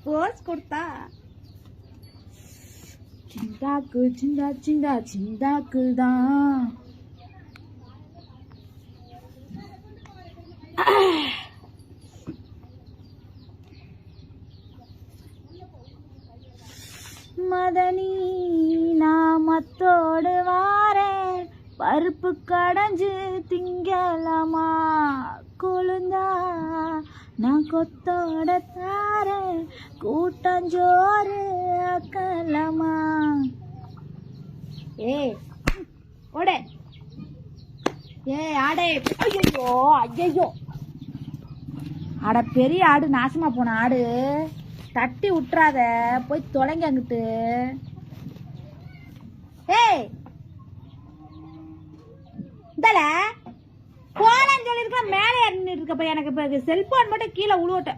போஸ் கொடுத்தா சிந்தாக்கு சிந்தா சிந்தா சிந்தாக்கு தான். மதனி நாமத்தோடு வாரேன், பருப்பு கடைஞ்சு திங்கலாமா, கொழுந்தா நான் கொத்தோட தாரேன், கூட்டஞ்சோறு ஆக்கலாமா. ஏ ஓடே, ஏ ஆடே. ஐயோ ஐயோ, ஆட பெரிய ஆடு, நாசமா போன ஆடு, தட்டி விட்டுறாத, போய் தொலைங்க அங்கிட்டு. ஏய் இந்தல போலன்னு சொல்லிருக்க, மேலே ஏறிட்டு இருக்கப்ப எனக்கு இப்ப செல்போன் மட்டும் கீழே உழுவட்ட.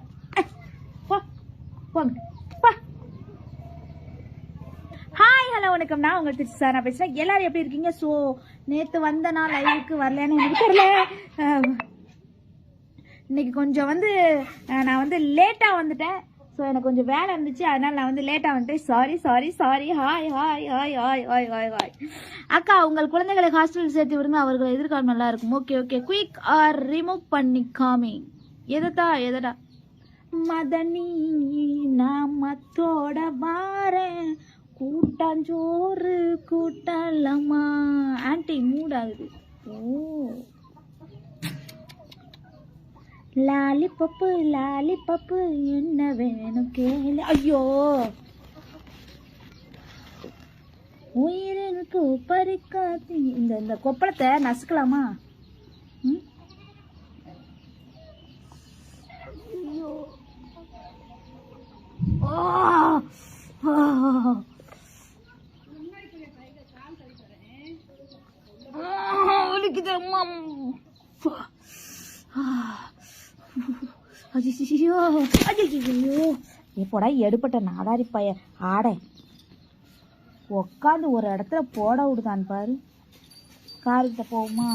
ஹாய் ஹலோ வணக்கம், நான் உங்க திருச்சி சார் பேசுறேன். எல்லாரும் எப்படி இருக்கீங்க? ஸோ நேற்று வந்த நாள் லைவுக்கு வரலன்னு எனக்கு தெரியல. இன்னைக்கு கொஞ்சம் நான் லேட்டாக வந்துட்டேன். ஸோ எனக்கு கொஞ்சம் வேலை இருந்துச்சு, அதனால நான் லேட்டாக வந்துட்டேன். Sorry sorry sorry. Hi hi hi hi hi hi hi. அக்கா, உங்கள் குழந்தைகளை ஹாஸ்டலில் சேர்த்து விடுங்க, அவர்கள் எதிர்காலம் நல்லா இருக்கும். Okay okay, quick or remove பண்ணி காமி. எதடா மதனி நான் மத்தோட வாரேன், கூட்டாஞ்சோறு கூட்டலாமா. ஆன்டி மூட் ஆகுது. ஓ லாலிபப்பு லாலிபப்பு என்ன வேணும் கேளு. ஐயோ உயிருக்கு பறிக்காத்தி. இந்த கொப்பளத்தை நசுக்கலாமா? ஐயோ வலிக்குதம்மா. ஐயோ ஐயோ, எப்போடா எடுப்பட்ட நாடாரி பைய ஆடை உக்காந்து ஒரு இடத்துல போட விடுதான் பாரு. காருக்கிட்ட போகுமா?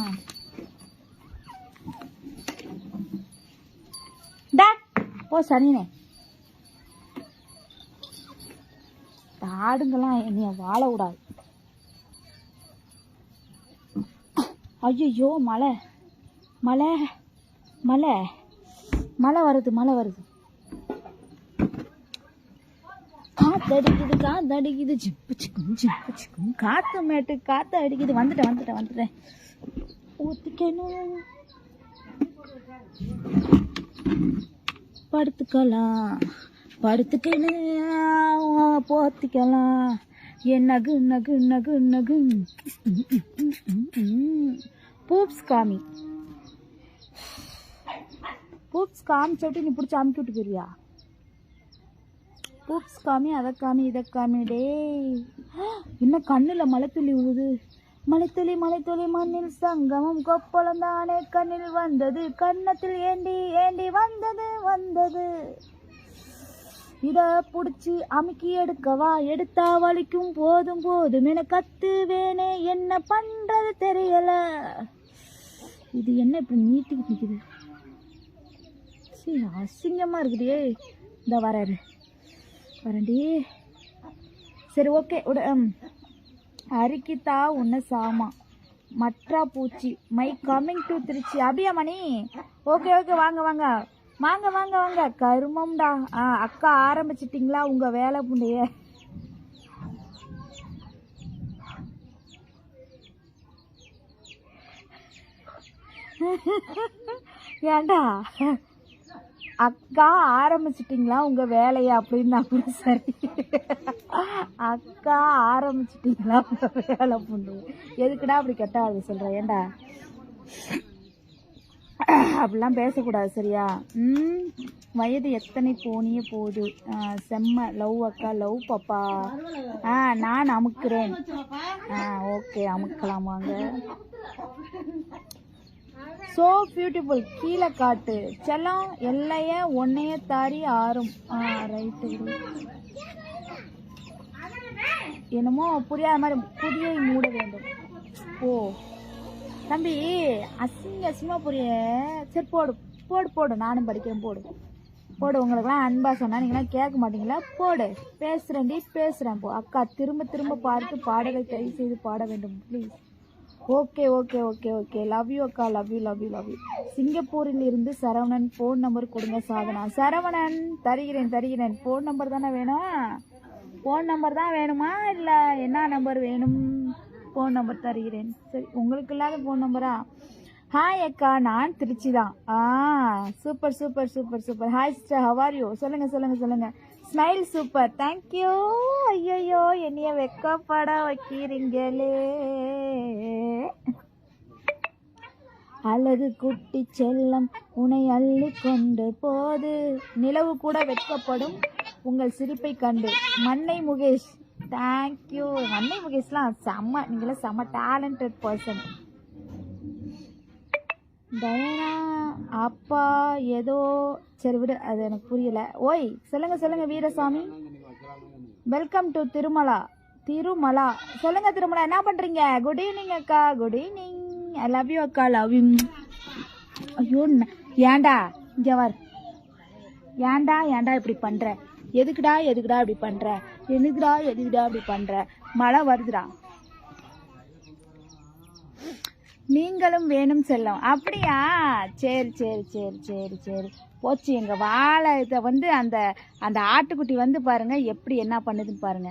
போ சனினே. ஆடுங்கெல்லாம் என்னைய வாழ விடாது. ஐயோ மழை மழை மழை மழை வருது மழை வருது. காத்து அடிக்குது ஜிப்பு சிக்கும் ஜிப்பு சிக்கும். காத்து மேட்டு காத்து அடிக்குது. வந்துட்டேன். ஊத்திக்கணும், படுத்துக்கணும் போத்திக்கலாம். என் நகு நகு நகு நகு. பூப்ஸ் காமி சொல்லிட்டு நீ பிடிச்சி அமுக்கி விட்டு போயிருவியா? பூப்ஸ் காமி, அதை காமி இதை காமி. டே என்ன கண்ணுல மலைத்துளி உழுது. மலைத்துளி மண்ணில் சங்கமம், கொப்பளம் தானே கண்ணில் வந்தது, கன்னத்தில் ஏண்டி வந்தது. இத புடிச்சு அமுக்கி எடுக்கவா, எடுத்தா வலிக்கும் போதும் என கத்துவேனே, என்ன பண்றது தெரியல. இது என்ன இப்படி நீட்டிக்கு நிக்குது? அசிங்கமா இருக்குதே. இந்த வரண்டி. சரி ஓகே அரிக்கித்தா உன்ன சாமா மற்றா பூச்சி மை கமிங் டு திருச்சி. அபியாமணி ஓகே வாங்க. கருமம்டா. அக்கா ஆரம்பிச்சிட்டிங்களா உங்க வேலை புண்டைய? ஏண்டா அக்கா ஆரம்பிச்சிட்டிங்களா உங்க வேலைய அப்படின்னா கூட சரி. அக்கா ஆரம்பிச்சிட்டிங்களா உங்க வேலை புண்ணு? எதுக்குடா அப்படி கெட்டாது சொல்ற? ஏண்டா அப்படிலாம் பேசக்கூடாது சரியா? வயது எத்தனை போனிய போது? செம்ம லவ் அக்கா, லவ் பாப்பா. நான் அமுக்குறேன். ஓகே அமுக்கலாம் வாங்க. So beautiful. கீழே காட்டு செல்லம், எல்லைய ஒன்னைய தாரி ஆறும். ரைட்டு. என்னமோ புரியாத மாதிரி புதியை மூட வேண்டும். ஓ தம்பி, அசிங்கமா புரிய. சரி போடு, நானும் படிக்கிறேன். போடு. போடு. உங்களுக்குலாம் அன்பா சொன்னா நீங்களாம் கேட்க மாட்டீங்களா? போடு. பேசுறேன்டி, பேசுறேன். போ அக்கா. திரும்ப திரும்ப பார்த்து பாடலை தயவு செய்து பாட வேண்டும் please. Okay okay okay okay. Love you அக்கா. Love you love you love you. சிங்கப்பூரில் இருந்து சரவணன். ஃபோன் நம்பர் கொடுங்க சாதனா. சரவணன் தருகிறேன் தருகிறேன். ஃபோன் நம்பர் தானே வேணும்? ஃபோன் நம்பர் தான் வேணுமா இல்லை என்ன நம்பர் வேணும்? ஃபோன் நம்பர் தருகிறேன். சரி, உங்களுக்கு இல்லாத ஃபோன் நம்பரா? ஹாய் அக்கா, நான் திருச்சி தான். Super super super super. Hi sister, how are you? சொல்லுங்க சொல்லுங்க சொல்லுங்க. Smile super, thank you. ஐயோ, என்னைய வெக்கப்பட வைக்கிறீங்களே. அழகு குட்டி செல்லம் உன்னை அள்ளி கொண்டு போது. நிலவு கூட வெட்கப்படும் உங்கள் சிரிப்பை கண்டு. மன்னை முகேஷ், தேங்க்யூ. மன்னை முகேஷ்லாம் செம்ம, நீங்களாம் செம்ம டேலண்டட் பர்சன். டயனா அப்பா ஏதோ, சரி விடு, அது எனக்கு புரியல. ஓய், சொல்லுங்க சொல்லுங்க வீரசாமி. Welcome to Tirumala. திருமலா சொல்லுங்க. திருமலா என்ன பண்றீங்க? குட் ஈவினிங் அக்கா. Good evening. I love you அக்கா. Love you. ஐயோ, ஏண்டா இங்க வர். ஏண்டா ஏண்டா இப்படி பண்ற? எதுக்குடா எதுக்குடா இப்படி பண்ற? எதுக்குடா எதுக்குடா இப்படி பண்ற? மழை வருதுடா. நீங்களும் வேணும் செல்லம். அப்படியா? சரி சரி சரி சரி சரி. போச்சு எங்க வாழை. இதை வந்து அந்த அந்த ஆட்டுக்குட்டி வந்து பாருங்க எப்படி என்ன பண்ணுதுன்னு பாருங்க.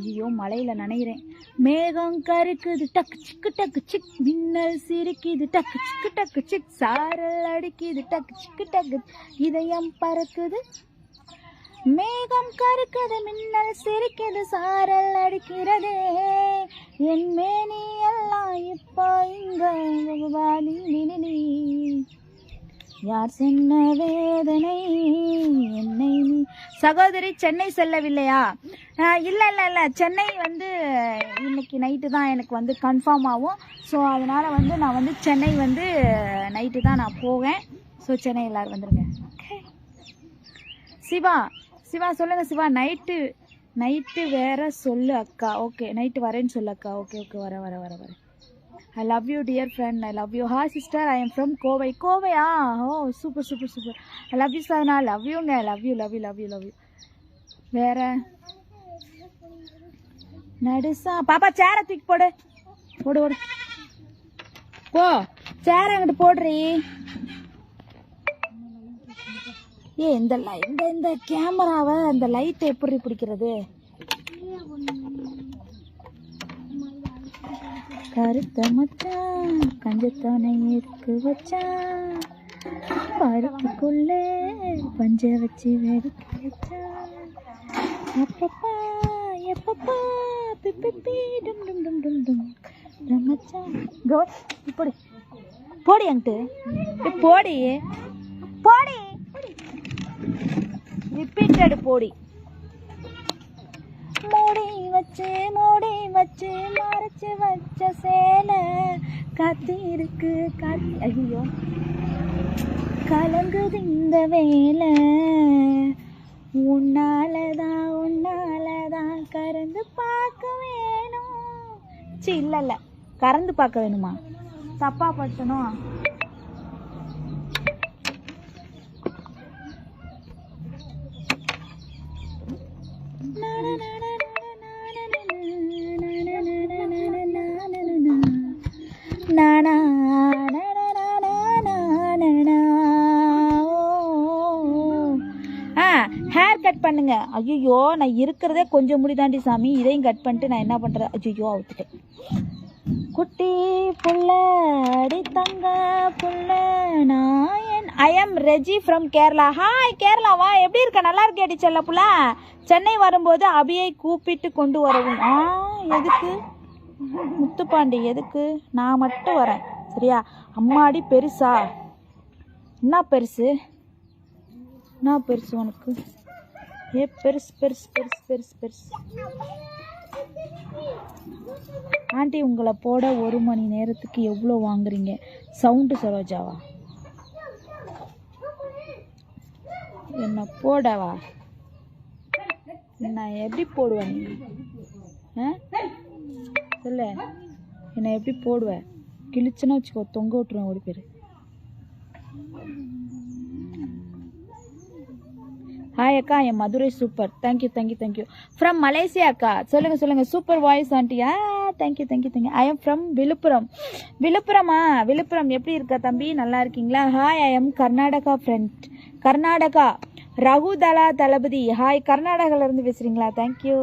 ஐயோ, மழையில நனைகிறேன். மேகம் கருக்குது டக்கு சிக்கு டக்கு சிக். மின்னல் சிரிக்குது டக்கு சிக்கு டக்கு சிக். சாரல் அடிக்குது டக்கு சிக்கு டக்கு. இதயம் பறக்குது. மேகம் கருக்குது, மின்னல் சிரிக்குது, சாரல் அடிக்கிறதே. என் மேனி எல்லாம் இப்போ இங்க. யார் சொன்ன வேதனை என்னை நீ. சகோதரி சென்னை செல்லவில்லையா? இல்லை இல்லை இல்லை, சென்னை வந்து இன்னைக்கு நைட்டு தான் எனக்கு வந்து கன்ஃபார்ம் ஆகும். ஸோ அதனால் வந்து நான் வந்து சென்னை வந்து நைட்டு தான் நான் போவேன். ஸோ சென்னை எல்லோரும் வந்துடுங்க. சிவா சிவா சொல்லுங்கள் சிவா. நைட்டு வேற சொல்லு அக்கா. ஓகே, நைட்டு வரேன்னு சொல்லு அக்கா. ஓகே ஓகே, வரேன். I love you dear friend. I love you. Hi sister, I am from Kovai. Kovai, oh super super super. I love you Sana. Love you nga. Love you. வேற நடுசா. பாப்பா சேரை தூக்கி போடு. போடு போ. சேரை அங்கிட்டு போடுறீ. இந்த கேமராவை அந்த லைட் எப்படி பிடிக்கிறது? கருத்த மச்சான் கஞ்சத்தானே இருக்கு வச்சான். பருப்புக்குள்ளே பஞ்ச வச்சு வெடிக்க வச்சான். அப்பப்பா எப்பப்பா பிப்பி டும் டும் டும் டும் டும் மச்சான். கோ போடி போடி அங்கிட்டு போடி போடி. ரிப்பீட்டட் போடி. மூடி வச்சு மறைச்சு வச்ச சேலை காத்தி இருக்கு. ஐயோ, கலங்குது இந்த வேலை. உன்னாலதான் கறந்து பார்க்க வேணும். இல்ல கறந்து பார்க்க வேணுமா? தப்பா பட்டணும். ஹேர் கட் பண்ணுங்க. ஐயோ, நான் இருக்கிறதே கொஞ்சம் முடிதாண்டி சாமி. இதையும் கட் பண்ணிட்டு நான் என்ன பண்றது? ஐயோ, அவுத்துட்டேன். குட்டி புள்ள அடி தங்க புள்ள நாயன். I am Reji from Kerala. Hi கேரளாவா, எப்படி இருக்க? நல்லா இருக்கேடி செல்ல புள்ள. சென்னை வரும்போது அபியை கூப்பிட்டு கொண்டு வரவும். எதுக்கு முத்துப்பாண்டி? எதுக்கு? நான் மட்டும் வரேன் சரியா? அம்மாடி பெருசா? என்ன பெருசு? என்ன பெருசு உனக்கு? பெருசு பெருசு பெருசு பெருசு பெருசு. ஆண்டி, உங்களை போட 1 மணி நேரத்துக்கு எவ்வளோ வாங்குறீங்க? சவுண்டு சரோஜாவா? என்ன போடவா? நான் எப்படி போடுவேன்? நீ சொல்லு, என்னை எப்படி போடுவேன்? கிழிச்சுன்னா வச்சுக்கோ, தொங்க விட்டுருவேன். ஒரு பேர் ஹாய் அக்கா என் Madurai super. Thank you. From Malaysia அக்கா. சொல்லுங்க. Super voice aunty. Thank you. I am from Villupuram. Villupuram எப்படி இருக்கா தம்பி? நல்லா இருக்கீங்களா? Hi I am Karnataka friend. Karnataka ரகுதலா தளபதி. ஹாய், கர்நாடகால இருந்து பேசுறீங்களா? Thank you.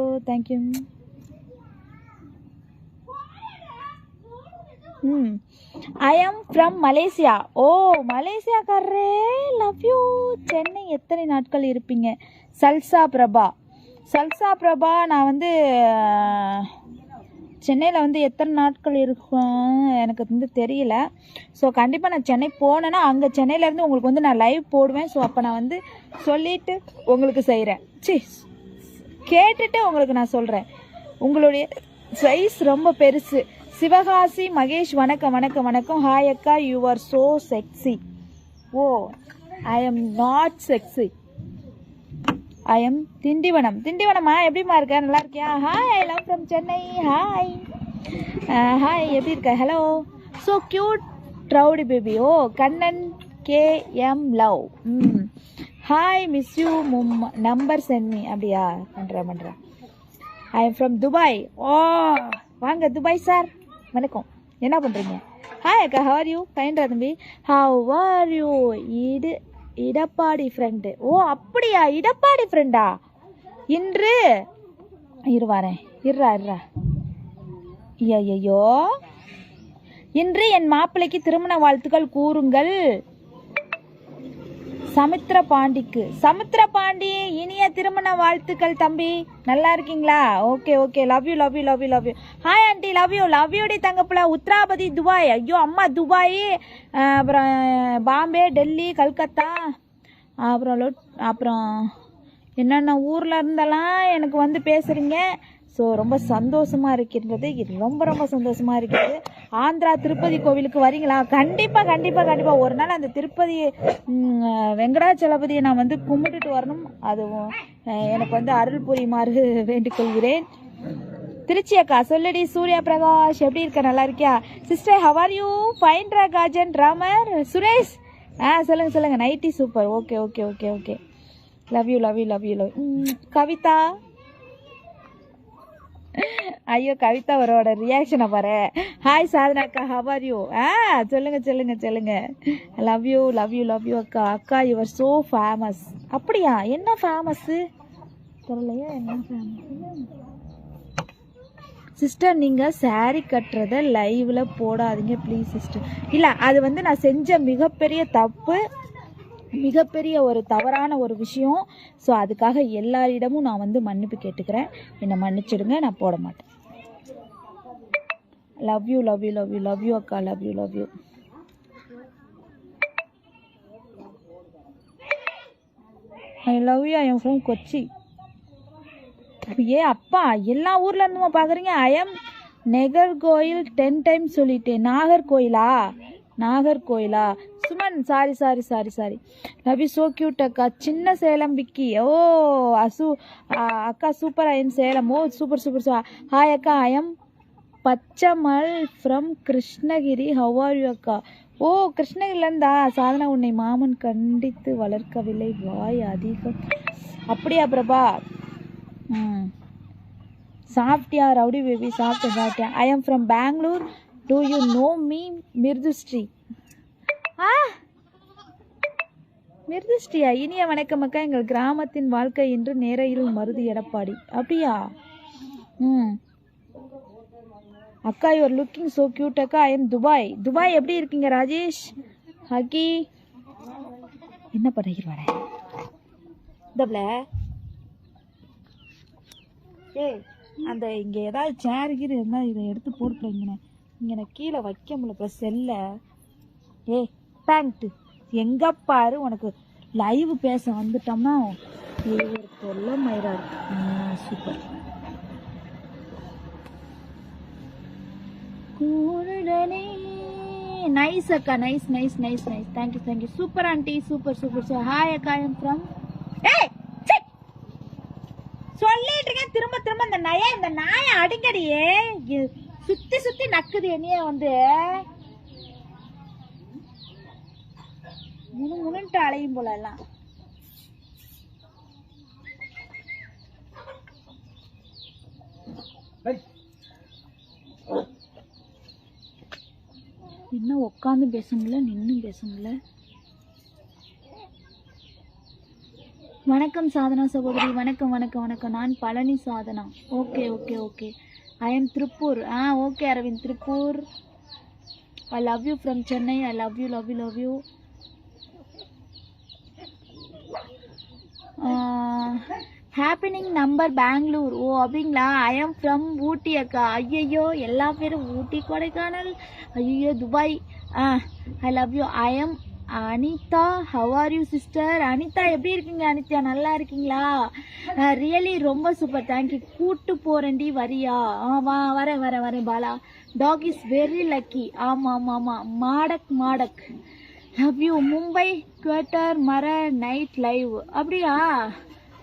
I am from Malaysia. Oh மலேசியாக்காரரே, லவ் யூ. சென்னை எத்தனை நாட்கள் இருப்பீங்க? சல்சா பிரபா நான் வந்து சென்னையில் வந்து எத்தனை நாட்கள் இருக்கும் எனக்கு வந்து தெரியல. ஸோ கண்டிப்பாக நான் சென்னை போனேன்னா அங்கே சென்னையிலேருந்து உங்களுக்கு வந்து நான் லைவ் போடுவேன். ஸோ அப்போ நான் வந்து சொல்லிவிட்டு உங்களுக்கு செய்கிறேன். கேட்டுட்டு உங்களுக்கு நான் சொல்கிறேன். உங்களுடைய சைஸ் ரொம்ப பெருசு. சிவகாசி மகேஷ் வணக்கம். ஹாய் அக்கா, you are so sexy. Oh I am not sexy. I am திண்டிவனமா? எப்படிமா இருக்க? நல்லா இருக்கியா? Hi, I love from Chennai. Hi எப்படி இருக்க? Hello. So cute rowdy baby. Oh Kannan KM love. Hi, miss you number sent me. அப்படியா? பண்ணுறேன். I am from Dubai. Oh வாங்க துபாய் சார், வணக்கம். என்ன பண்ணுறீங்க? ஹாய் அக்கா, ஹவ் ஆர் யூ? ஃபைன்ரா தம்பி. How are you? Edappadi friend. Oh அப்படியா, இடப்பாடி ஃப்ரெண்டா? இன்று வரேன். இருறா. ஐயோ, இன்று என் மாப்பிள்ளைக்கு திருமண வாழ்த்துக்கள் கூறுங்கள். சமுத்திர பாண்டி இனிய திருமண வாழ்த்துக்கள் தம்பி. நல்லா இருக்கீங்களா? Okay. Love you. Hi aunty, love you டி தங்கப்புல. உத்ராபதி துபாய். ஐயோ அம்மா, துபாய், அப்புறம் பாம்பே, டெல்லி, கல்கத்தா, அப்புறம் என்னென்ன ஊரில் இருந்தெல்லாம் எனக்கு வந்து பேசுகிறீங்க. ஸோ ரொம்ப சந்தோஷமாக இருக்கின்றது. இது ரொம்ப சந்தோஷமாக இருக்கிறது. ஆந்திரா திருப்பதி கோவிலுக்கு வரீங்களா? கண்டிப்பாக ஒரு நாள் அந்த திருப்பதி வெங்கடாச்சலபதியை நான் வந்து கும்பிட்டுட்டு வரணும். அதுவும் எனக்கு வந்து அருள் புரியுமாறு வேண்டிக் கொள்கிறேன். திருச்சி அக்கா சொல்லுடி. சூர்யா பிரகாஷ் எப்படி இருக்க? நல்லா இருக்கியா? Sister how are you? Fine Rajan Ramar Suresh. சொல்லுங்க. Nightie super. Okay. Love you. Kavitha. ஐயோ கவிதாவரோட ரியாக்ஷனை பாரு. ஹாய் சாதனா அக்கா, ஹவ் ஆர் யூ? சொல்லுங்க. லவ் யூ அக்கா. You are so famous. அப்படியா? என்ன ஃபேமஸ் தெரியலையா? என்ன ஃபேமஸ்? சிஸ்டர் நீங்கள் சாரி கட்டுறத லைவ்ல போடாதீங்க ப்ளீஸ் சிஸ்டர். இல்லை, அது வந்து நான் செஞ்ச மிகப்பெரிய தப்பு, மிகப்பெரிய ஒரு தவறான ஒரு விஷயம். ஸோ அதுக்காக எல்லாரிடமும் நான் வந்து மன்னிப்பு கேட்டுக்கிறேன். என்னை மன்னிச்சிடுங்க, நான் போட மாட்டேன். லவ் யூ அக்கா. Love you. I love you. I am from Kochi. அப்பா எல்லா ஊர்ல இருந்துமா பாக்குறீங்க? ஐ எம் நெகர்கோயில் 10 டைம்ஸ் சொல்லிட்டேன். நாகர்கோயிலா? Suman sorry. Love you. So cute அக்கா. சின்ன சேலம் விக்கி. ஓ அக்கா சூப்பர். I am Salem. ஓ சூப்பர். ஹாய் அக்கா, I am Pachamal from Krishnagiri. How are you அக்கா? ஓ கிருஷ்ணகிரிலேருந்தா? சாதனா உன்னை மாமன் கண்டித்து வளர்க்கவில்லை, வாய் அதிகம். அப்படியா பிரபா? சாப்பிட்டியா ரவுடி பேபி? சாப்பிட்டேன். I am from Bangalore. Do you know me? Mridusri. மிருதுஸ்ரீயா? இனிய வணக்கம் அக்கா. எங்கள் கிராமத்தின் வாழ்க்கை இன்று நேரையில் மருது எடப்பாடி. அப்படியா? அக்கா you are looking so cute அக்கா. I am Dubai. எப்படி இருக்கீங்க ராஜேஷ்? ஹக்கி என்ன பண்ணிக்கிற தப்ல? அந்த இங்கே ஏதாவது சேர் கீர் இருந்தால் இதை எடுத்து போட்டுருங்கண்ணே. இங்கே நான் கீழே வைக்க முடியல செல்ல. பேங்க்ட்டு எங்கே பாரு, உனக்கு லைவ் பேச வந்துட்டோம்னா ஒரு தொல்லை மயிரா இருக்கு. சூப்பர். நைஸ் அக்கா. Nice. Thank you. Super aunty. Super. Hi அக்கா, ஐ எம் ஃப்ரம். சொல்லிட்டு இருக்கேன் திரும்ப இந்த நாயை அடிக்கடியே சுத்தி நக்குது என்னையே வந்து முன்னுட்டு அலையும் போல எல்லாம். என்ன உட்காந்து பேச முடியல, நின்னு பேச முடியல. வணக்கம் சாதனா சகோதரி, வணக்கம் வணக்கம் வணக்கம். நான் Palani Sadhana. Okay okay okay. I am Tiruppur. Okay Aravind, Tiruppur. I love you from Chennai. I love you love you love you. Happening number Bangalore. ஓ அப்படிங்களா? ஐ எம் ஃப்ரம் ஊட்டி அக்கா. ஐயோ எல்லா பேரும் ஊட்டி, கொடைக்கானல், ஐயோ Dubai. I love you. I am Anitha. How are you sister? Anitha எப்படி இருக்கீங்க? அனிதா நல்லா இருக்கீங்களா? ரியலி ரொம்ப சூப்பர், தேங்க்யூ. கூட்டு போறேன்டி வரியா? வரேன் வரேன் வரேன் Bala. Dog is very lucky. ஆமாம் ஆமாம் ஆமாம். மாடக் மாடக். Love you. மும்பை குவார்ட்டர் மர நைட் லைவ். அப்படியா?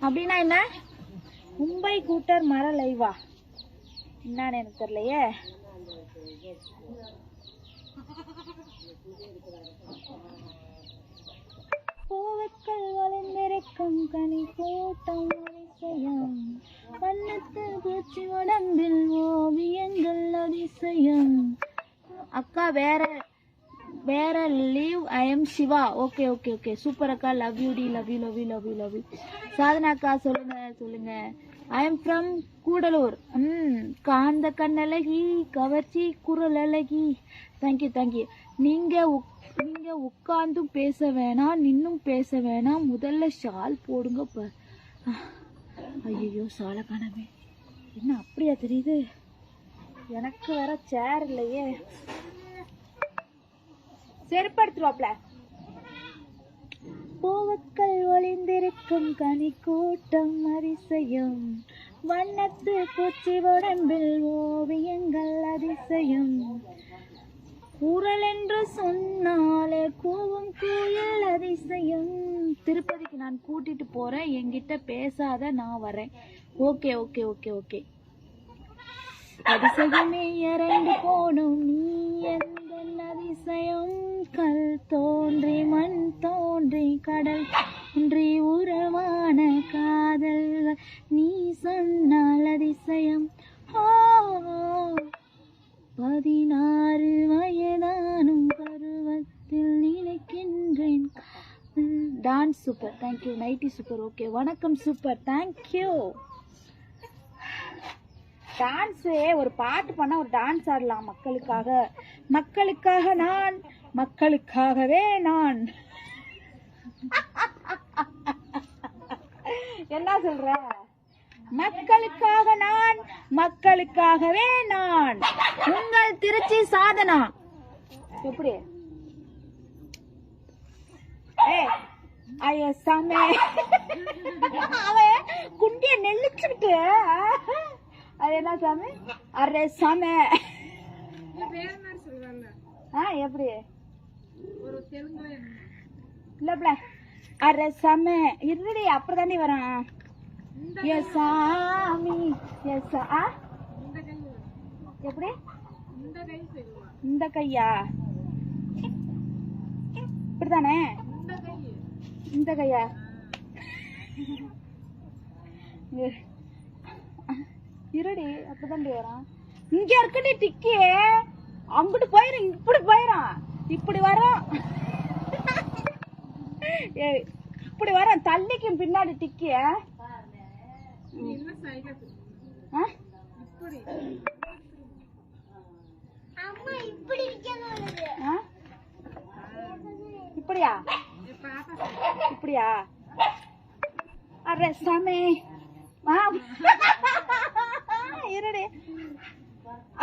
அப்படின்னா என்ன? மும்பை கூட்டர் மர லைவா? என்னன்னு எனக்கு தெரியலையே. பூவக்கள் வளைந்திருக்கும் கனி கூட்டம் அதிசயம், வண்ணத்து பூச்சி உடம்பில் ஓவியங்கள் அதிசயம். அக்கா வேற leave. I am Siva. Okay okay okay super அக்கா. லவ் யூ டி. Love you love you love you love you. Sadhana அக்கா சொல்லுங்க சொல்லுங்க. I am from Gudalur. காந்த கண்ணழகி, கவர்ச்சி குரல் அழகி. Thank you thank you. நீங்க உட்கார்ந்தும் பேச வேணாம், நின்னும் பேச வேணாம், முதல்ல ஷால் போடுங்க. ஐயோ ஷாலை காணவே. என்ன அப்படியா தெரியுது? எனக்கு வேற சேர் இல்லையே. செருப்படுத்துவாப்ல. பூவக்கள் ஒளிந்திருக்கும் கனி கூட்டம் அதிசயம், வண்ணத்து பூச்சி உடம்பில் ஓவியங்கள் அதிசயம். குரல் என்று சொன்னாலே கூவும் குயில் அதிசயம். திருப்பதிக்கு நான் கூட்டிட்டு போறேன், என்கிட்ட பேசாத, நான் வரேன். Okay okay okay okay. அதிசயமே இறங்கி போனும் நீ எந்த அதிசயம். கல் தோன்றி மண் தோன்றி கடல் தோன்றி உறவான காதல் நீ சொன்னால் அதிசயம். 16 வயதானும் பருவத்தில் நினைக்கின்றேன். Dance super, thank you. Nighty super. Okay வணக்கம் சூப்பர், தேங்க்யூ. டான்ஸ் ஒரு பாட்டு பண்ணா ஒரு டான்ஸ் ஆடலாம். மக்களுக்காக, மக்களுக்காக நான், மக்களுக்காகவே நான். என்ன சொல்ற? மக்களுக்காக நான், மக்களுக்காகவே நான். உங்கள் திருச்சி சாதனா. எப்படி? ஐய சாமி, அவன் குண்டிய நெல்லிச்சுக்கிட்டு. அது என்ன சாமி? அரே சாமி. எப்படி இல்ல? அரே சாமி இருடி, அப்படிதாண்டி வரான். எஸ் சாமி எஸ். எப்படி? இந்த கையா? இப்படிதானே? இந்த கையா? இருடி, அப்படிதாண்டி வரான். இங்க இருக்கடி டிக்கி, அங்கிட்டு போயிரும், இப்படி போயிரும், இப்படி வரும், இப்படி வரும், தள்ளிக்கும் பின்னாடி டிக்கிய. இப்படியா? இப்படியா? அரே சாமி. இருடி.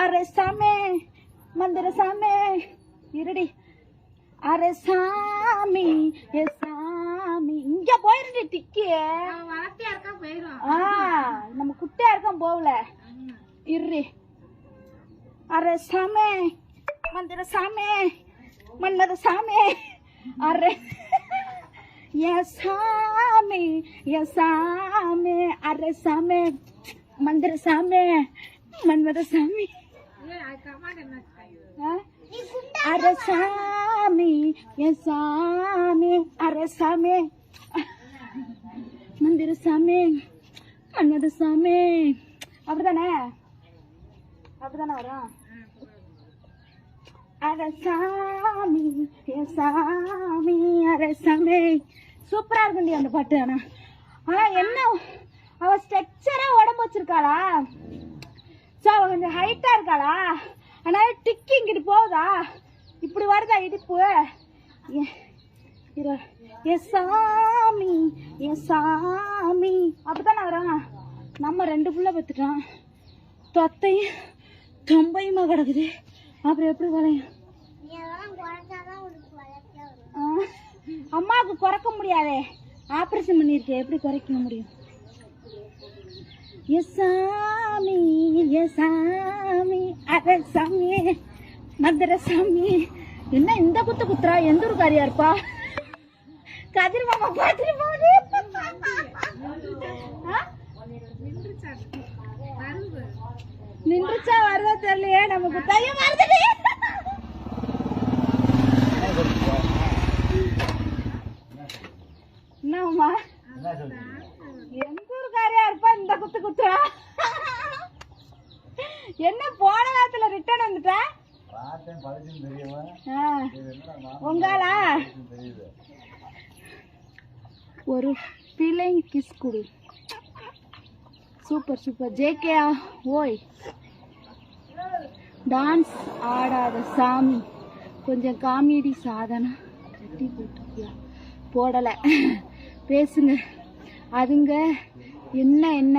அரே சாமி, மந்திர சாமி. இருடி. அரே சாமி ஏ சாமி. இங்க போயிருண்டி டிக்கி. நம்ம குட்டியா இருக்கோம் போகல. இருடி. அரே சாமி, மந்திர சாமி, மன்மத சாமி. அரே ஏ சாமி ஏ சாமி. அரே சாமி, மந்திர சாமி, மன்மத சாமி. அரே சாமி ஏ சாமி. அரே சாமி, மந்திர சாமி, மன்மத சாமி. அப்படிதானே? அப்படிதானே வரும். அட சாமி சாமி அட சாமி சூப்பரா இருக்குண்டி அந்த பாட்டு. ஆனா என்ன அவ ஸ்ட்ரக்சரா உடம்பு வச்சிருக்காளா, அவ கொஞ்சம் ஹைட்டா இருக்காளா, அதனால டிக்கி இங்கிட்டு போகுதா, இப்படி வருதா இடுப்பு. சாமி சாமி அப்படித்தானே வரும். நம்ம 2 புள்ள பெத்துட்டோம், தொத்தையும் தொம்பையுமா கிடக்குது, அப்புறம் எப்படி வளையும்? அம்மாவுக்கு குறைக்க முடியாதே, ஆபரேஷன் பண்ணிருக்கேன், எப்படி குறைக்க முடியும்? சாமி சாமி அட சாமி மதுரை சாமி. என்ன இந்த குத்து குத்துறா? எந்த ஒரு காரியா இருப்பா? கதிர் மாமா பாத்துட்டு போகுது. நின்றுச்சா வருதா தெரியலையே நமக்கு. தையம் வருது. என்னம்மா எந்த ஒரு காரியா இருப்பா இந்த குத்து குத்துறா? என்ன போன நேரத்துல ரிட்டர்ன் வந்துட்டா? உங்களா ஒரு பிள்ளைங்க கிஸ் குடு. சூப்பர் சூப்பர் ஜேகேயா. ஓய் டான்ஸ் ஆடாத சாமி, கொஞ்சம் காமெடி சாதனா கட்டி போட்டிருக்கியா? போடலை, பேசுங்க. அதுங்க என்ன என்ன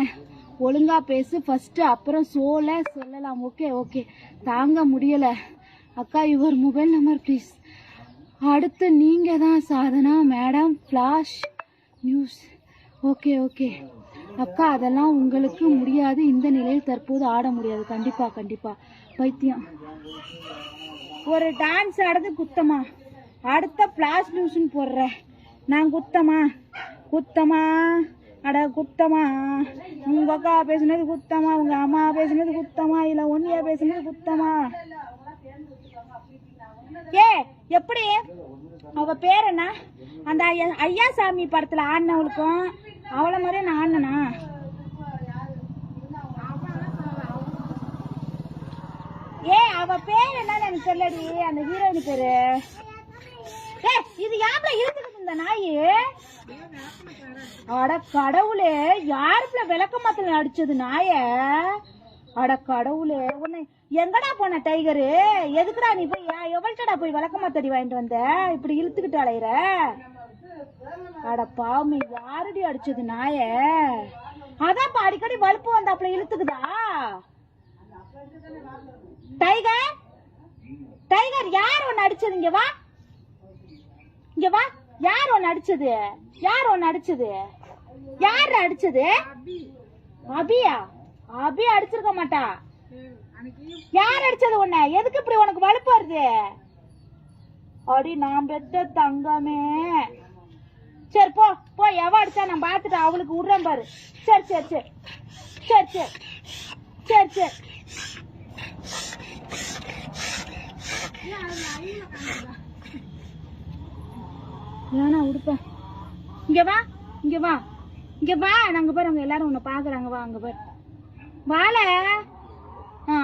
ஒழுங்கா பேசு ஃபர்ஸ்ட், அப்புறம் சொல்லலாம். ஓகே ஓகே, தாங்க முடியல அக்கா. Your mobile number please. அடுத்து நீங்க தான் Sadhana madam. Flash news. Okay okay அக்கா, அதெல்லாம் உங்களுக்கு முடியாது, இந்த நிலையில் தற்போது ஆட முடியாது. கண்டிப்பா கண்டிப்பா பைத்தியம். ஒரு டான்ஸ் ஆடுறது குத்தமா? அடுத்த ஃபிளாஷ் நியூஸ்ன்னு போடுறேன் நான். குத்தமா குத்தமா அட குத்தமா? உங்க அக்கா பேசுனது குத்தமா? உங்க அம்மா பேசுனது குத்தமா? இல்ல ஒன்னியா பேசுனது குத்தமா? ஏ எப்படி அவ பேர் என்ன? அந்த ஐயா சாமி படத்துல ஆடினவளுக்கும் அவளை மாதிரியே நான் ஆடினா? ஏ அவ பேர் என்னன்னு எனக்கு தெரியலடி, அந்த ஹீரோயின் பேரு. ஏ இது யாருல இருக்குது இந்த நாயி? அட கடவுளே, யாருக்குள்ள விளக்க மாத்தல அடிச்சது நாய? அட கடவுளே, உன்னை எங்கடா போன டைகரு? எதுக்குடா நீ போய் எவள்கிட்டடா போய் விளக்க மாத்தடி வாங்கிட்டு வந்த? இப்படி இழுத்துக்கிட்டு அலையிற? அட பாவமே, யாருடி அடிச்சது நாய? அதான் அடிக்கடி வலுப்பு வந்தாப்புல இழுத்துக்குதா? டைகர் டைகர் யார் ஒன்னு அடிச்சது? இங்க வா இங்க வா. யார் ஒன்னு அடிச்சது? யார் ஒன்னு அடிச்சது? யாரு அடிச்சது? அபியா? அபி அடிச்சிருக்க மாட்டா. யார் அடிச்சது உன்னை? எதுக்கு இப்படி உனக்கு வலுப்பு வருது? அடி நான் பெத்த தங்கமே. சரி போ போ, எவ அடிச்சா நான் பாத்துட்டு அவளுக்கு விடுறேன் பாரு. சரி சரி சரி சரி சரி சரி சரி. ஏன்னா உடுப்ப. இங்க வா இங்க வா இங்க வா. நாங்க பாரு, அங்க எல்லாரும் உன்னை பாக்குறாங்க. வா அங்க பாரு, வாழ.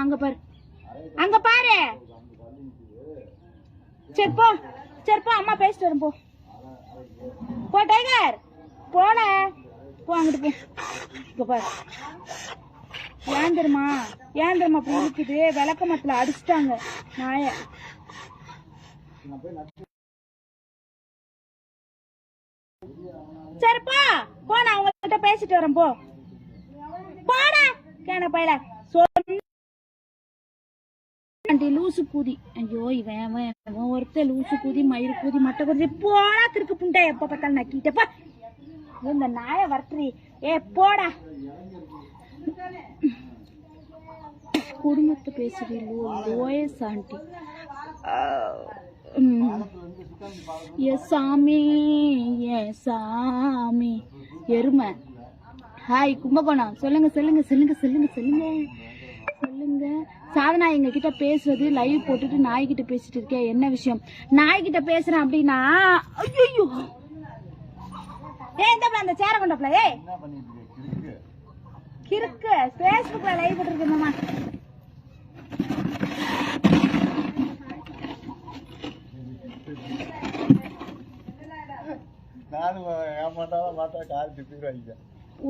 அங்க பாரு, அங்க பாரு. சரி போ சரி போ, அம்மா பேசிட்டு வரும். போ போ டைகர், போல போ, அங்கிட்டு போ. இங்க பாரு, ஏன் தெரியுமா அப்படி இருக்குது? விளக்க மரத்துல அடிச்சுட்டாங்க நாய. சரிப்பா போ, நான் உங்ககிட்ட பேசிட்டு வரேன். போ போடா கேன பையல. லூசு கூதி. ஐயோ இவன் ஒருத்த லூசு கூதி, மயிறு கூதி, மட்டை கூதி. போடா திருக்கு புண்டை, எப்ப பார்த்தாலும் நக்கிட்டப்பா. இந்த நாய வரட்டுறி. ஏ போடா. குடும்பத்தை பேசுறீங்களோ ஓஎஸ் ஆண்டி? சாமி சாமி எருமை. ஹாய் கும்பகோணம். சொல்லுங்க சொல்லுங்க சொல்லுங்க சொல்லுங்க சொல்லுங்க சொல்லுங்க. சாதனா எங்க கிட்ட பேசுறது லைவ் போட்டுட்டு நாய்கிட்ட பேசிட்டு இருக்கேன். என்ன விஷயம்? நாய்கிட்ட பேசுறேன் அப்படின்னா ஐயோ ஏன் அந்த சேர கொண்டப்பல? ஏ கிறுக்கு, பேஸ்புக்ல லைவ் போட்டுருக்கேன். நானும் ஏமாட்டாலும் மாட்டா கால் திப்பிடுவாங்க.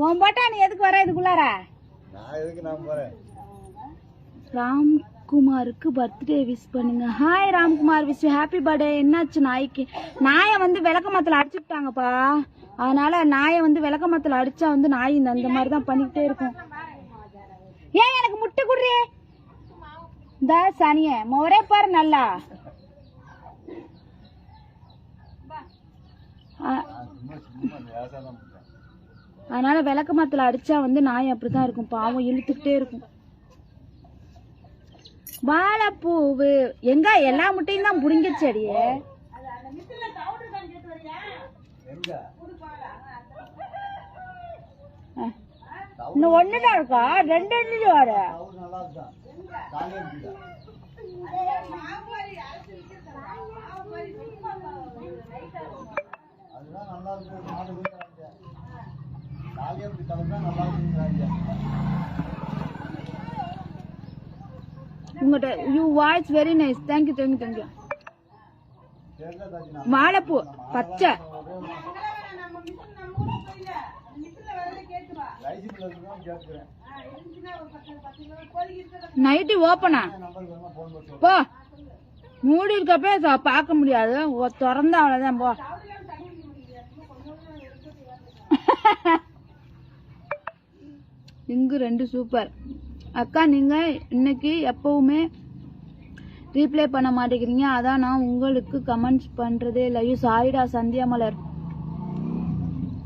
உன் போட்டா நீ எதுக்கு வர இதுக்குள்ளார? நான் எதுக்கு நான் போறேன்? ராம்குமாருக்கு பர்த்டே விஷ் பண்ணுங்க. Hi Ramkumar, wish happy birthday. என்னாச்சு நாய்க்கு? நாயை வந்து விளக்கமத்தில் அடிச்சுட்டாங்கப்பா. அதனால நாயை வந்து விளக்கமத்தில் அடிச்சா வந்து நாய் இந்த மாதிரி தான் பண்ணிக்கிட்டே இருக்கும். ஏன் எனக்கு முட்டை குடுறே? இந்த சனிய மொரே பாரு நல்லா. அதனால விளக்கமத்தில் அடிச்சா வந்து நாய் அப்படிதான் இருக்கும், பாவம் இழுத்துக்கிட்டே இருக்கும். வாழைப்பூவு எங்க எல்லா முட்டையும் தான் புடுங்கிச்சு அடியே. இன்னும் ஒண்ணுதான் இருக்கா? ரெண்டு வர உங்கள்கிட்ட you voice very nice. Thank you thank you thank you. வாழைப்பூ பச்சை நைட்டு ஓப்பனா போ, மூடி இருக்கப்ப பார்க்க முடியாது, திறந்த அவ்வளவுதான் போ. இங்கு ரெண்டு சூப்பர். அக்கா நீங்க இன்னைக்கு எப்பவுமே ரீப்ளே பண்ண மாட்டேங்கிறீங்க, அதான் நான் உங்களுக்கு கமெண்ட்ஸ் பண்றதே இல்லை. ஐயோ சாரிடா சந்தியா மலர்.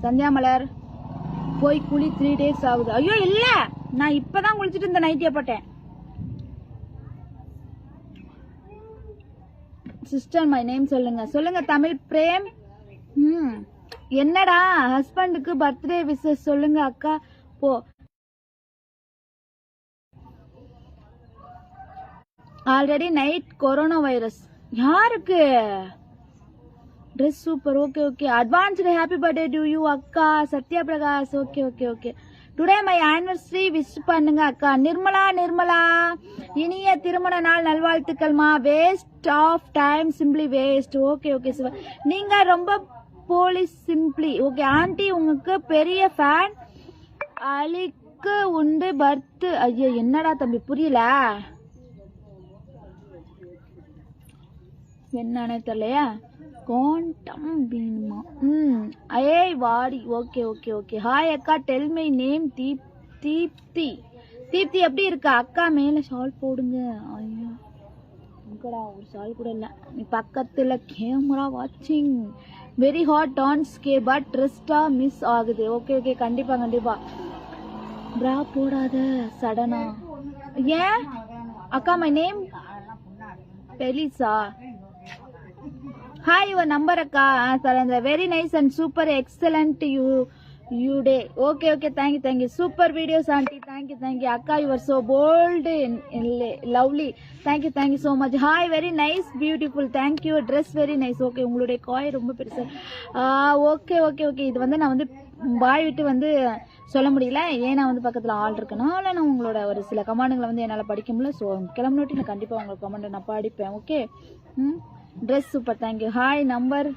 சந்தியா மலர் போய் குளி 3 days ஆகுது. ஐயோ இல்ல, நான் இப்பதான் குளிச்சுட்டு இந்த நைட்டிய போட்டேன். சிஸ்டர் மை நேம் சொல்லுங்க. சொல்லுங்க தமிழ் பிரேம். என்னடா ஹஸ்பண்டுக்கு பர்த்டே விஷஸ் சொல்லுங்க அக்கா. போ ஆல்ரெடி நைட் கொரோனா வைரஸ். யாருக்கு? Dress super. Okay okay. Advanced happy birthday to you அக்கா Sathya Prakash. Okay okay okay. Today my anniversary wish பண்ணுங்க அக்கா. நிர்மலா நிர்மலா இனிய திருமண நாள் நல்வாழ்த்துக்கள்மா. Waste of time simply waste. Okay okay Siva. நீங்க ரொம்ப போலீஸ் சிம்பிளி. ஓகே ஆண்டி உங்களுக்கு பெரிய ஃபேன். அலிக்கு உண்டு பர்த். ஐயோ என்னடா தம்பி புரியல, என்னன்னு தெரியலையா? கோண்டம் பீமா. ஏய் வாடி. Okay okay okay. ஹாய் அக்கா tell my name Deepti. Deepti எப்படி இருக்கா அக்கா? மேல ஷால் போடுங்க. ஐயோ இங்கடா ஒரு ஷால் கூட இல்ல. நீ பக்கத்துல கேமரா வாட்சிங் வெரி ஹாட் ஆன் ஸ்கே பட் ரெஸ்டா மிஸ் ஆகுது. ஓகே ஓகே கண்டிப்பா கண்டிப்பா. பிரா போடாத சடனா. ஏன் அக்கா? My name Felisa. Hi, your number akka. Sarandra, very nice and super excellent you day. Okay okay, thank you super videos auntie. Thank you akka, you are so bold and lovely. Thank you so much. Hi, very nice beautiful. Thank you. Dress very nice. Okay, உங்களுடைய காய் ரொம்ப பெருசா. Okay okay okay. இது வந்து நான் வந்து பாய் விட்டு வந்து சொல்ல முடியல, ஏன்னா வந்து பக்கத்துல ஆள் இருக்கனால நான் உங்களோட ஒரு சில கமெண்ட்களை வந்து என்னால படிக்க முடியல. ஸோ கிளம்பினோட்டி நான் கண்டிப்பா உங்களுக்கு கமெண்ட் நான் படிப்பேன். Okay. Dress super. Thank you. Hi number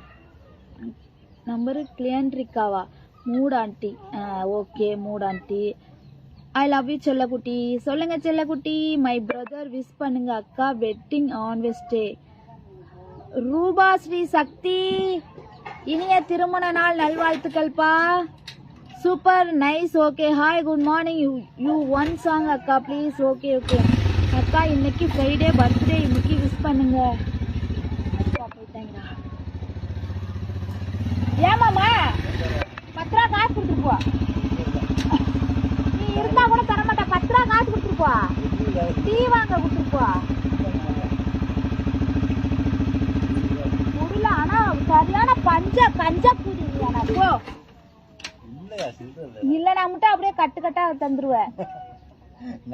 கிளியன்ட்ரிக்காவா? Mood aunty. Okay mood aunty. I love you செல்லக்குட்டி. சொல்லுங்க செல்லக்குட்டி. மை பிரதர் விஷ் பண்ணுங்க அக்கா வெட்டிங் ஆன் வெஸ்டே. ரூபா ஸ்ரீ சக்தி இனிய திருமண நாள் நல்வாழ்த்துக்கள்பா. Super nice. Okay hi good morning. You one song அக்கா ப்ளீஸ். ஓகே ஓகே அக்கா இன்னைக்கு ஃப்ரைடே பர்த்டே, இன்னைக்கு விஷ் பண்ணுங்க. ஏமாமா 10 ரூபா காசு கொடுத்துட்டு போ. நீ இருந்தா கூட தரமாட்டா. 10 ரூபா காசு கொடுத்துட்டு போ. டீ வாங்க கொடுத்துட்டு போ. முடியல ஆனா சரியான கஞ்சா பூஜை போ. இல்ல நான் மட்டும் அப்படியே கட்டா தந்துருவேன்.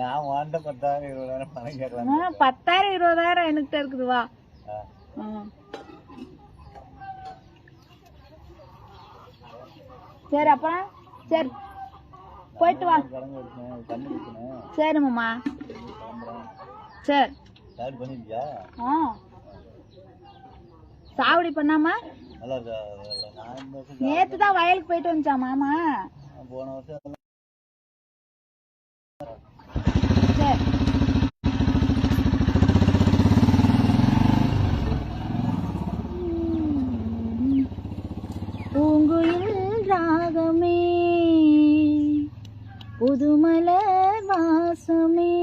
நான் 10,000 20,000 பணம் கேட்கலாம். 10,000 20,000 என்கிட்ட இருக்குது. வா. சரி அப்பா சரி போயிட்டு வா. சரி மாமா சரி. சாவடி பண்ணாம நான் இந்த வருஷம் நேத்து தான் வயலுக்கு போயிட்டு வந்துச்சான் மாமா. போன வருஷம் சரி. பூங்குயில் ராகமே புதுமலர் வாசமே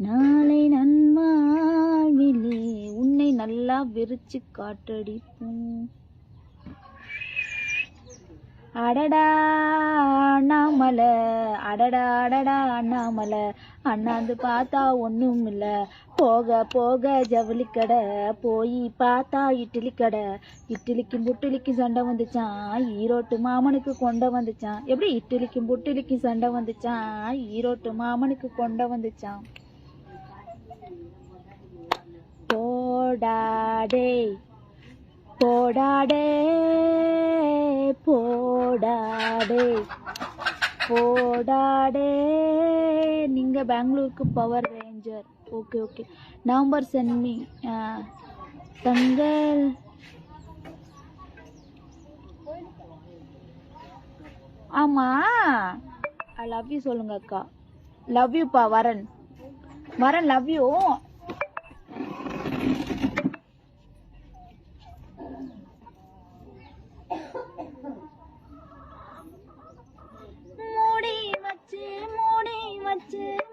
நாளை நன்வாழ்விலே உன்னை நல்லா விரிச்சு காட்டடிப்போம். அடடா அண்ணாமலை அடடா அடடா அண்ணாமலை அண்ணாந்து பார்த்தா ஒன்றும் இல்லை போக போக ஜவுளி கடை போய் பார்த்தா இட்லி கடை இட்லிக்கும் புட்டிலிக்கும் சண்டை வந்துச்சான் ஈரோட்டு மாமனுக்கு கொண்ட வந்துச்சான். எப்படி இட்லிக்கும் புட்டிலிக்கும் சண்டை வந்துச்சான் ஈரோட்டு மாமனுக்கு கொண்ட வந்துச்சான். போடாடே போடாடே போடாடே போடாடே. நீங்க பெங்களூருக்கு power ranger. Okay okay. November சென்மி தங்கள் ஆமா ஐ லவ் யூ சொல்லுங்க அக்கா. லவ் யூப்பா வரன் வரன் லவ் யூ.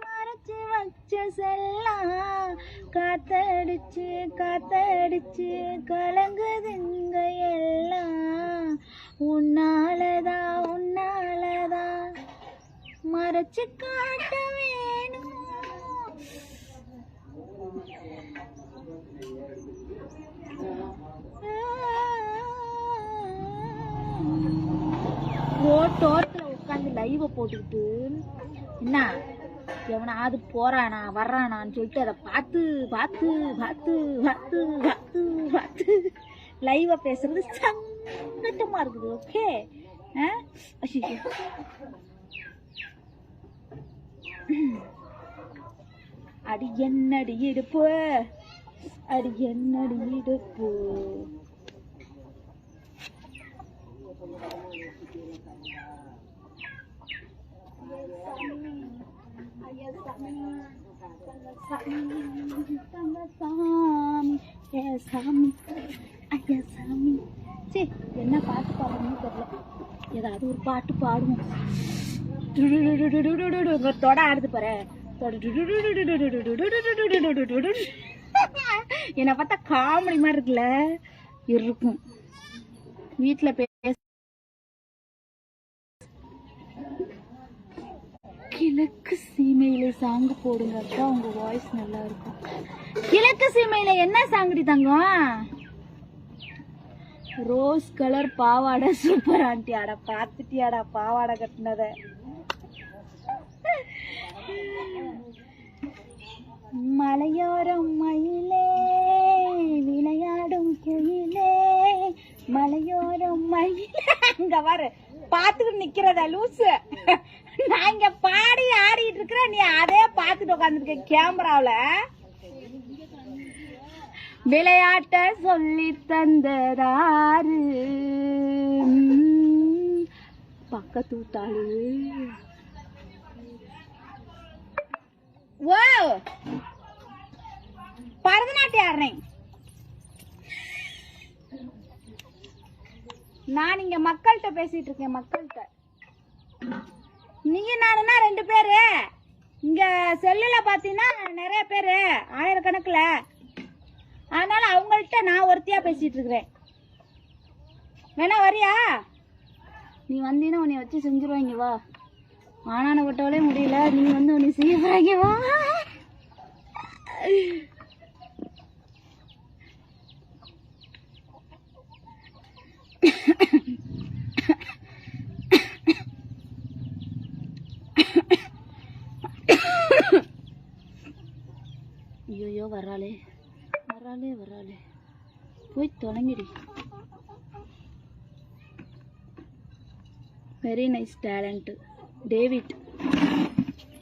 மறைச்சு வச்ச செல்லாம் காத்தடிச்சு காத்தடிச்சு கலங்குதுங்க எல்லாம் உன்னாலதா உன்னாலதா மறைச்சு காட்ட வேணும். ரோட்டோரத்துல உட்காந்து லைவ போட்டுக்கிட்டு என்ன எவனாவது போறானா வர்றானான்னு சொல்லிட்டு அதை பார்த்து பார்த்து பார்த்து பார்த்து பார்த்து பார்த்து லைவா பேசுறது சங்கட்டமா இருக்குது. ஓகே அடி என்னடி இடுப்பு அடி என்னடி இடுப்பு. என்ன பாட்டு பாடணும்னு தெரியல. ஏதாவது ஒரு பாட்டு பாடுவோம். தொட ஆடுது பாரு. என்னை பார்த்தா காமெடி மாதிரி இருக்குல்ல இருக்கும். வீட்டுல கிழக்கு சீமையில சாங் போடுங்க அக்கா, உங்க வாய்ஸ் நல்லா இருக்கும். கிழக்கு சீமையில என்ன சாங்கடி தங்கம்? ரோஸ் கலர் பாவாடை சூப்பர் ஆண்டி. அட பாத்துட்டியாடா பாவாடை கட்டினத. மலையோரம் மயிலே விளையாடும் குயிலே மலையோரம் மயிலே. அங்க வர பாத்துக்கிட்டு நிக்கிறதா லூசு? நான் இங்க பாடி ஆடிட்டு இருக்கிறேன், நீ அதே பாத்துட்டு உட்காந்துருக்க கேமராவில. விளையாட்ட சொல்லி தந்ததாரு பக்கத்தூத்தாளு. ஓ பரதநாட்டியம் ஆடுறேன் நான். இங்க மக்கள்கிட்ட பேசிட்டு இருக்கேன், மக்கள்கிட்ட. நீங்க நானுன்னா 2 பேரு, இங்க செல்லுல பாத்தீங்கன்னா நிறைய பேரு ஆயிரக்கணக்குல. அதனால அவங்கள்ட்ட நான் ஒருத்தியா பேசிட்டு இருக்கிறேன். வேணா வரியா? நீ வந்தீங்கன்னா உன்னை வச்சு செஞ்சிருவாங்க. வா, ஆனான விட்டாலே முடியல, நீ வந்து உன்னை செய்ய போறாங்க. வா. ஐயோ வராளே வராளே வராளே, போய் தொலைங்கிடி. Very nice talent David.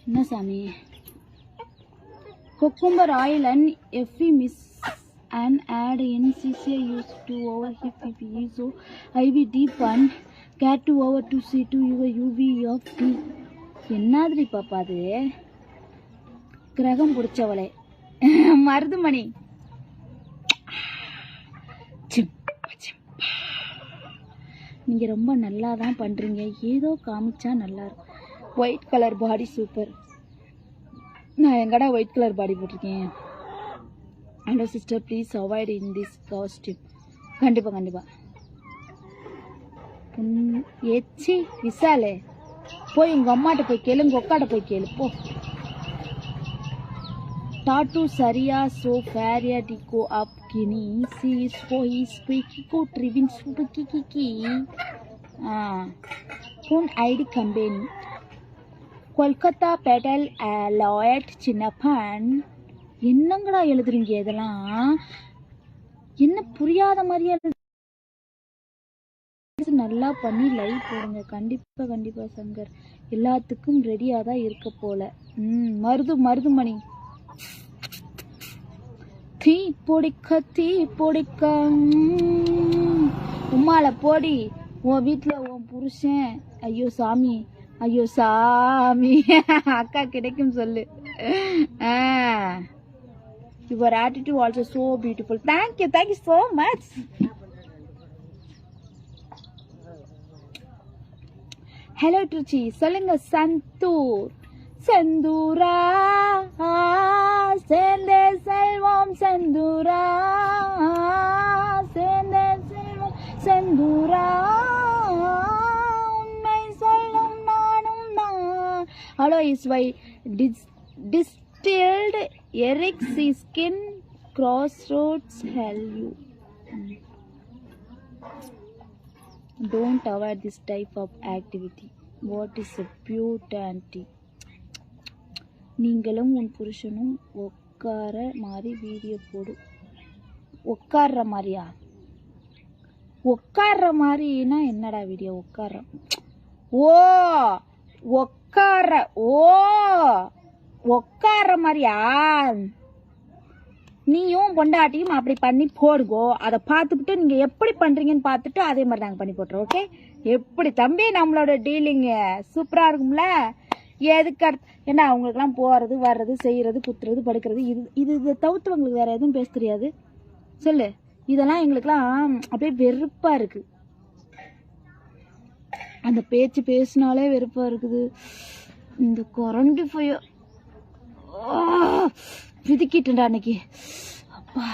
என்ன சாமி? குக்கும்பர் ஆயில் அண்ட் எஃபி miss and add NCCI used to over PPE. So IVD1 cat to over to C to your UV of D. என்னதுடி பாப்பா அது கிரகம் பிடிச்சவளே மருதுமணி நீங்க ரொம்ப நல்லா தான் பண்றீங்க ஏதோ காமிச்சா நல்லா இருக்கும் ஒயிட் கலர் பாடி சூப்பர் நான் எங்கடா ஒயிட் கலர் பாடி போட்டிருக்கேன் hello sister please avoid in this costume கண்டிப்பாக ஏச்சி விசாலே போய் உங்கள் அம்மாட்ட போய் கேளு உங்கள் ஒக்காட்ட போய் கேளு போ டாட்டூ சரியா சோ ஃபேரியா டிகோ அப் கினி சி ஸ்போ ஸ்பீக்கோ ட்ரிவின் சுபக்கி கிக்கி ஃபோன் ஐடி கம்பெனி கொல்கத்தா பெடல் லாயட் சின்னப்பன் என்னங்கடா எழுதுறீங்க இதெல்லாம் என்ன புரியாத மாதிரியா நல்லா பண்ணி லைவ் போடுங்க கண்டிப்பா சங்கர் எல்லாத்துக்கும் ரெடியா தான் இருக்க போல மருதுமணி தீ பொடிக்க உம்மால போடி உன் வீட்டுல உன் புருஷன் ஐயோ சாமி அக்கா கிடைக்கும் சொல்லு your attitude also so beautiful thank you so much hello Truchi சொல்லுங்க செந்தூரா சேர்ந்தே செல்வம் செந்தூரா உண்மை சொல்லும் நானும் நான் hello is why distilled Eric skin crossroads hell you don't avoid this type of activity what is a beauty நீங்களும் உன் புருஷனும் உட்கார மாதிரி வீடியோ போடு உட்கார்ற மாதிரியா உட்கார்ற மாதிரினா என்னடா வீடியோ உட்கார்ற மாதிரியா நீயும் பொண்டாட்டியும் அப்படி பண்ணி போடுங்கோ அதை பார்த்துட்டு நீங்க எப்படி பண்றீங்கன்னு பார்த்துட்டு அதே மாதிரி நாங்கள் பண்ணி போட்டுறோம் ஓகே எப்படி தம்பி நம்மளோட டீலிங் சூப்பரா இருக்கும்ல எதுக்கு ஏன்னா அவங்களுக்குலாம் போறது வர்றது செய்யறது குத்துறது படுக்கிறது இது தவிர்த்து உங்களுக்கு வேற எதுவும் பேச தெரியாது சொல்லு இதெல்லாம் எங்களுக்குலாம் அப்படியே வெறுப்பா இருக்கு அந்த பேச்சு பேசினாலே வெறுப்பா இருக்குது இந்த கொரண்டி போய் விதிக்கிட்டா அன்னைக்கு அப்பா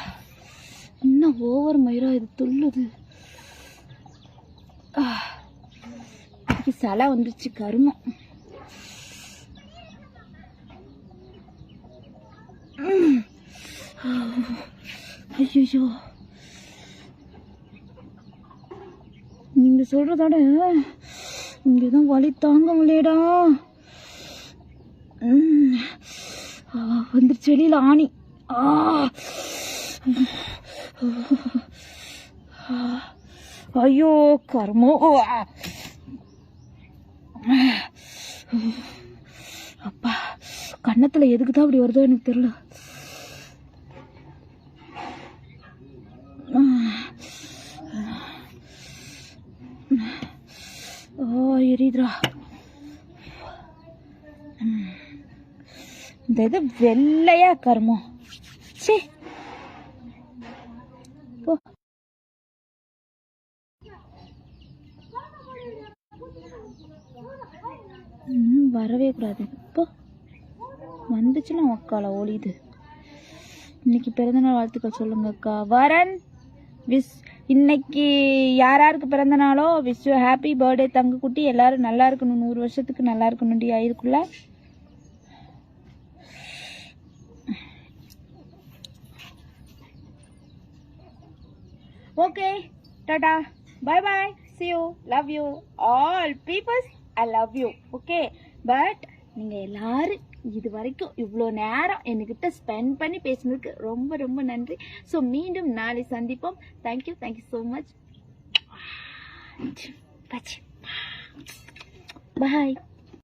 இன்னும் ஓவர் மயிரா இது துள்ளுது அதுக்கு சலை வந்துருச்சு கருமம் ஐயோ நீங்க சொல்றதோட இங்கதான் வலி தாங்க முடியடா வந்துருச்சு வெளியில ஆணி ஐயோ கர்மோ அப்பா கன்னத்துல எதுக்குதான் அப்படி வருதோ எனக்கு தெரியல எரியுதுடா இந்த இது வெள்ளையா கருமம் சே போ வரவே கூடாது இப்போ வந்துச்சுன்னா அக்கால ஒளியுது இன்னைக்கு பிறந்தநாள் வாழ்த்துக்கள் சொல்லுங்க அக்கா வரன் இன்னைக்கு யாராருக்கு பிறந்த நாளோ விஷ் யூ ஹாப்பி பர்த்டே தங்கக்குட்டி எல்லாரும் நல்லா இருக்கணும் 100 வருஷத்துக்கு நல்லா இருக்கணும்டி ஆயிருக்குள்ள okay tata bye bye see you love you all people I love you okay but நீங்க எல்லாரும் இது வரைக்கும் இவ்வளோ நேரம் என்கிட்ட ஸ்பெண்ட் பண்ணி பேசினதுக்கு ரொம்ப ரொம்ப நன்றி ஸோ மீண்டும் நாளை சந்திப்போம் தேங்க்யூ ஸோ மச் பாய்